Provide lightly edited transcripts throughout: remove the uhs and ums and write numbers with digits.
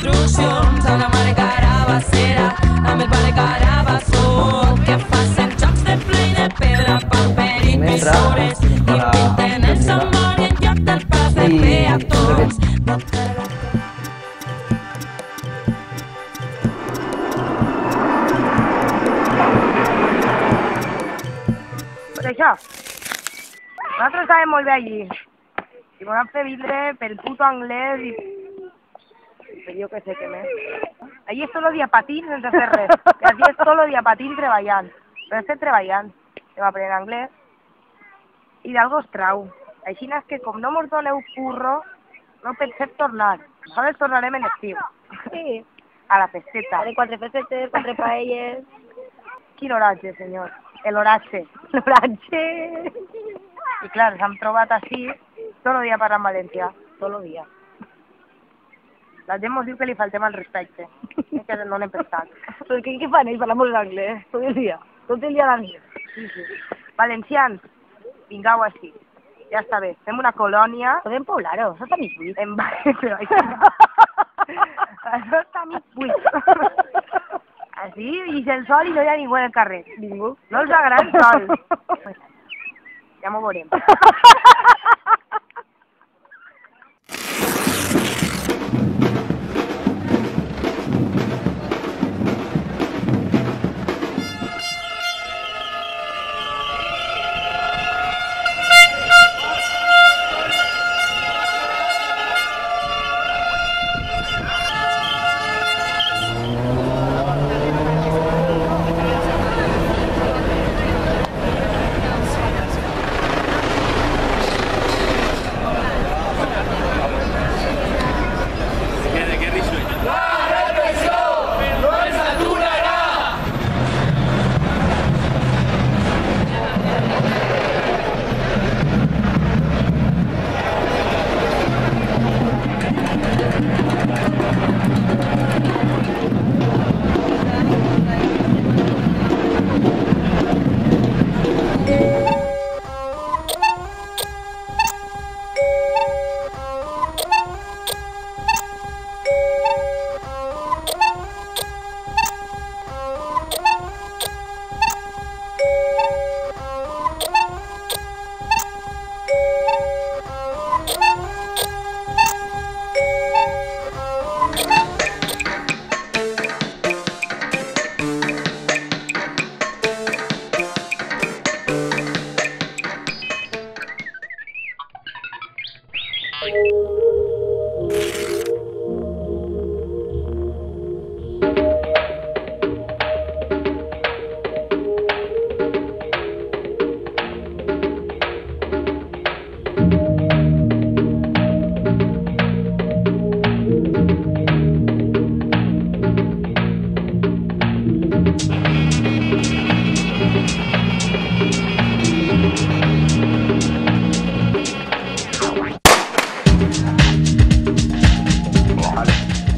construccions, a una mare carabassera, amb el pare carabassó, que facin jocs de play de pedra, paper i pissores, i pinten el seu món i en lloc del pas de peatons. Per això, nosaltres estàvem molt bé allí. I m'ho van fer vindre pel puto anglès i jo què sé què més. Allí és tot el dia patint sense fer res. I allí és tot el dia patint treballant. Però estem treballant. Estem aprenent anglès. I d'algo es trau. Així és que com no mos doneu curro, no pensem tornar. Nosaltres tornarem en estiu. Sí. A la festeta. Haré 4 festetes, 4 paelles. Quin oratge, senyor. El oratge. L'oratge. I clar, s'han trobat així tot el dia parlant valencià. Tot el dia. La gent mos diu que li faltem al respecte. Que no n'hem pensat. Però què fan ells? Parlem en anglès. Tot el dia. Tot el dia d'anglès. Sí, sí. Valencians, vingau així. Ja està bé. Fem una colònia. Podem poblar-ho. Això està mig buit. En Però això està mig buit. Així, i el sol i no hi ha ningú en el carrer. Ningú. No els agrada el sol. Ja m'ho veurem.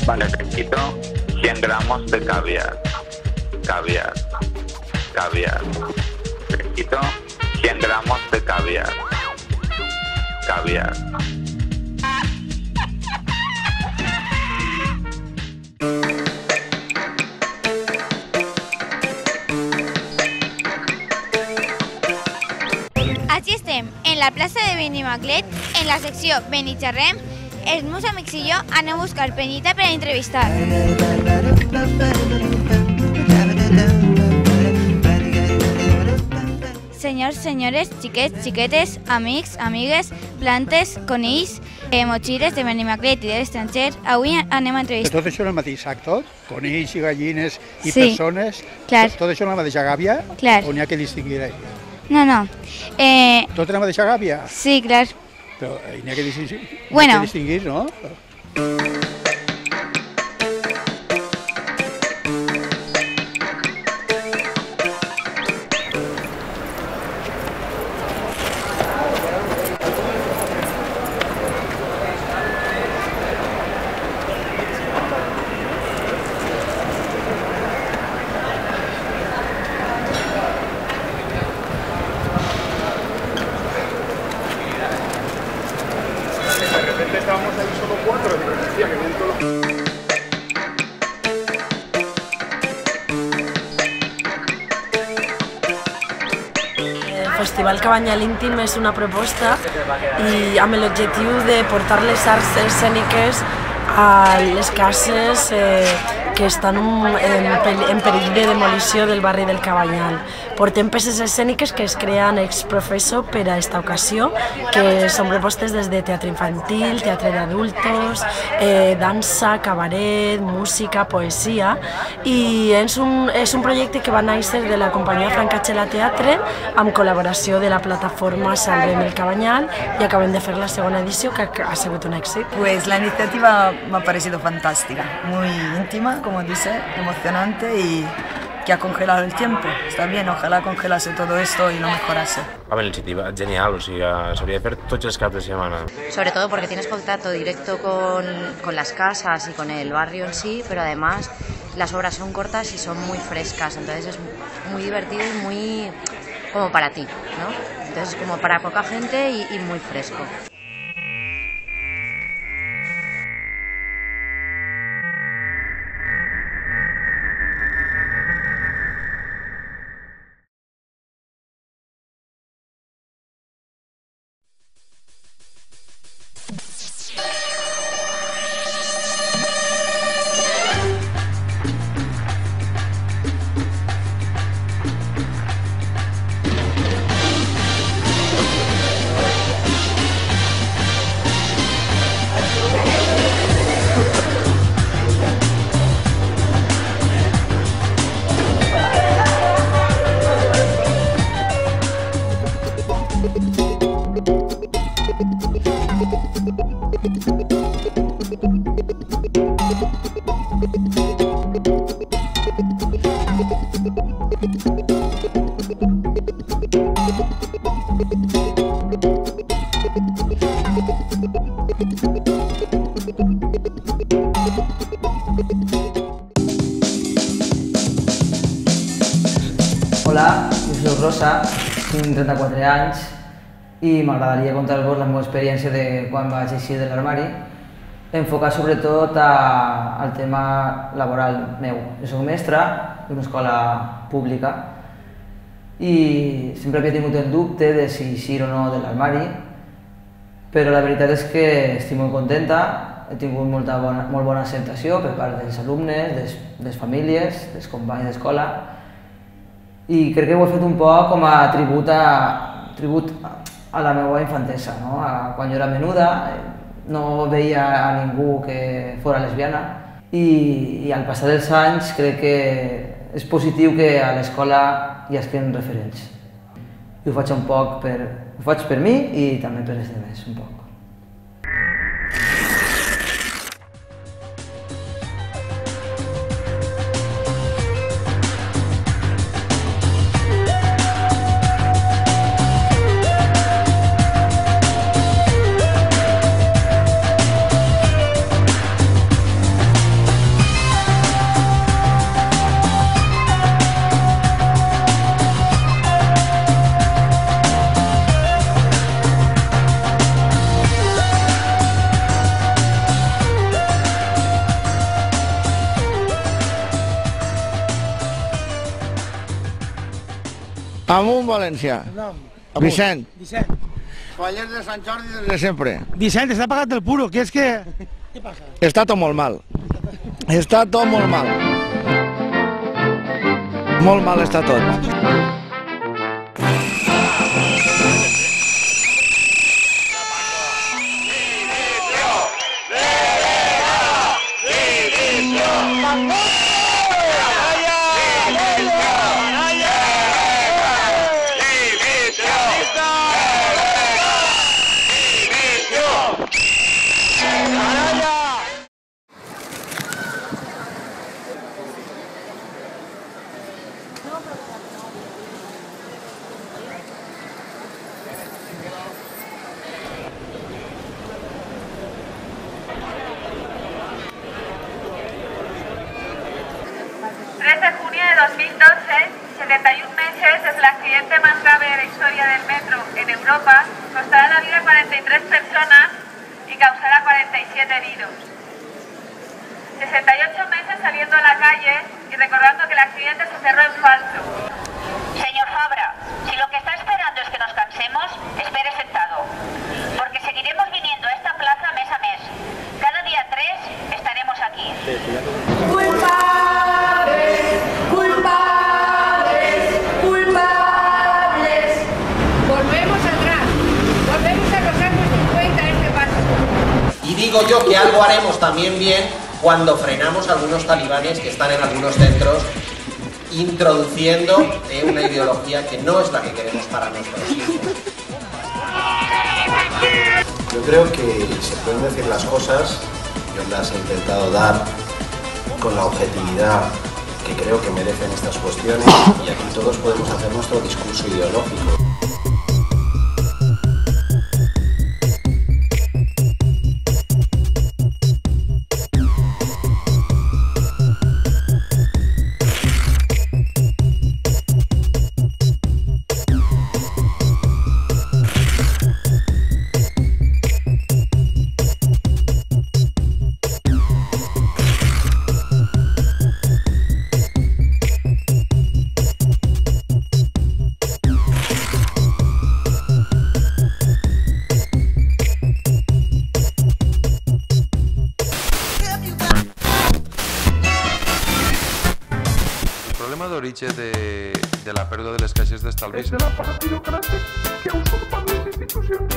Vale, necesito 100 gramos de caviar. Caviar. Caviar. Necesito 100 gramos de caviar. Caviar. Així estem, en la plaça de Benimaclet, en la secció Benixarrem. Els meus amics i jo anem a buscar penyita per a entrevistar. Senyors, senyores, xiquets, xiquetes, amics, amigues, plantes, conills, motxilles de Benimaclet i de l'estranger, avui anem a entrevistar. Tot això en el mateix sac, tot? Conills i gallines i Sí, persones? clar. Tot això en la mateixa gàbia? Clar. O n'hi ha que distingir ahí? No, no. Tot en la mateixa gàbia? Sí, clar. Però n'hi ha que distingir, Bueno. no? Estábamos ahí solo 4, pero decía que dentro... Festival Cabanyal Íntim és una proposta i amb l'objectiu de portar les arts escèniques a les cases que estan en perill de demolició del barri del Cabanyal. Portem peces escèniques que es creen ex professo per a aquesta ocasió, que són propostes des de teatre infantil, teatre d'adultos, dansa, cabaret, música, poesia, i és un projecte que va néixer de la companyia Francachela Teatre amb col·laboració de la plataforma Salvem el Cabanyal i acabem de fer la segona edició, que ha sigut un èxit. Pues la iniciativa me ha parecido fantástica, muy íntima, como dice, emocionante y que ha congelado el tiempo. Está bien, ojalá congelase todo esto y lo mejorase. La iniciativa genial, o sigui, s'hauria de fer tots els caps de setmana. Sobre todo porque tienes contacto directo con las casas y con el barrio en sí, pero además las obras son cortas y son muy frescas, entonces es muy divertido y muy como para ti, ¿no? Entonces es como para poca gente y muy fresco. Hola, jo soc Rosa, tinc 34 anys i m'agradaria contar-vos la meva experiència de quan vaig eixir de l'armari, enfocar sobretot al tema laboral meu. Jo soc mestre d'una escola pública i sempre havia tingut el dubte de si eixir o no de l'armari, però la veritat és que estic molt contenta, he tingut molt bona acceptació per part dels alumnes, de les famílies, dels companys d'escola, i crec que ho he fet un poc com a tribut a la meva infantesa. Quan jo era menuda no veia a ningú que fos lesbiana i al passar dels anys crec que és positiu que a l'escola hi hagin referents. I ho faig per mi i també per els altres, un poc. Amunt, València. Vicent. Vicent. Fallers de Sant Jordi des de sempre. Vicent, està pagat el puro, que és que... Què passa? Està tot molt mal. Està tot molt mal. Molt mal està tot. De junio de 2012, 71 meses, es el accidente más grave de la historia del metro en Europa, costará la vida a 43 personas y causará 47 heridos. 68 meses saliendo a la calle y recordando que el accidente se cerró en falso. Señor Fabra, si lo que está esperando es que nos espere sentado, porque seguiremos viniendo a esta plaza mes a mes. Cada día 3 estaremos aquí. ¡Culpables! ¡Culpables! ¡Culpables! Volvemos atrás. Volvemos a los años 50 a este paso. Y digo yo que algo haremos también bien cuando frenamos a algunos talibanes que están en algunos centros introduciendo una ideología que no es la que queremos para nuestros hijos. Yo creo que se pueden decir las cosas, yo las he intentado dar con la objetividad que creo que merecen estas cuestiones y aquí todos podemos hacer nuestro discurso ideológico. De la pèrdua de les caixes d'estalvis. És de la part burocràtic que ha usurpat les institucions.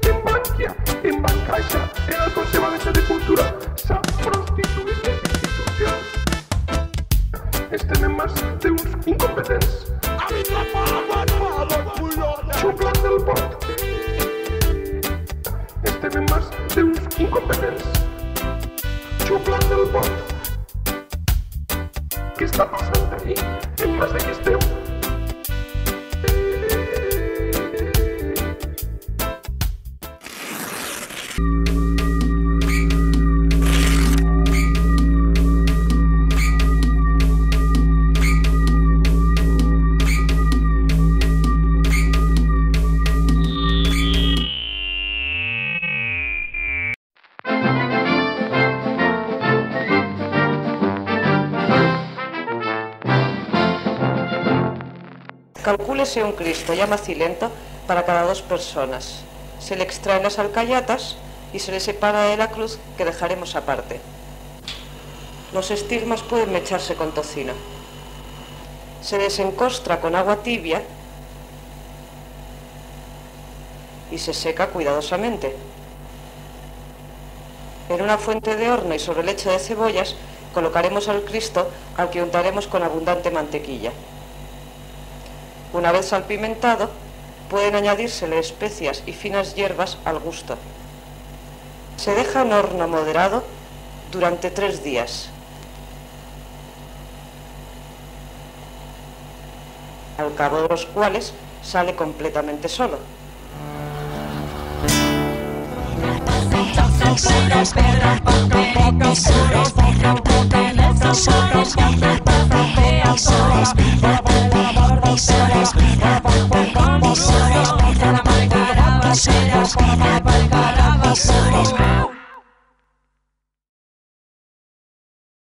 En Bankia, en Bancaixa, en el Consell Valencià de Cultura, s'han prostituït les institucions. Estem en mans d'uns incompetents. Xuplant del port. Estem en mans d'uns incompetents. Xuplant del port. Què està passant aquí? En cas de qui esteu? Calcúlese un Cristo ya macilento para cada 2 personas. Se le extraen las alcayatas y se le separa de la cruz que dejaremos aparte. Los estigmas pueden mecharse con tocino. Se desencostra con agua tibia y se seca cuidadosamente. En una fuente de horno y sobre leche de cebollas colocaremos al Cristo al que untaremos con abundante mantequilla. Una vez salpimentado, pueden añadírsele especias y finas hierbas al gusto. Se deja en horno moderado durante 3 días. Al cabo de los cuales sale completamente solo. Pedra, papel y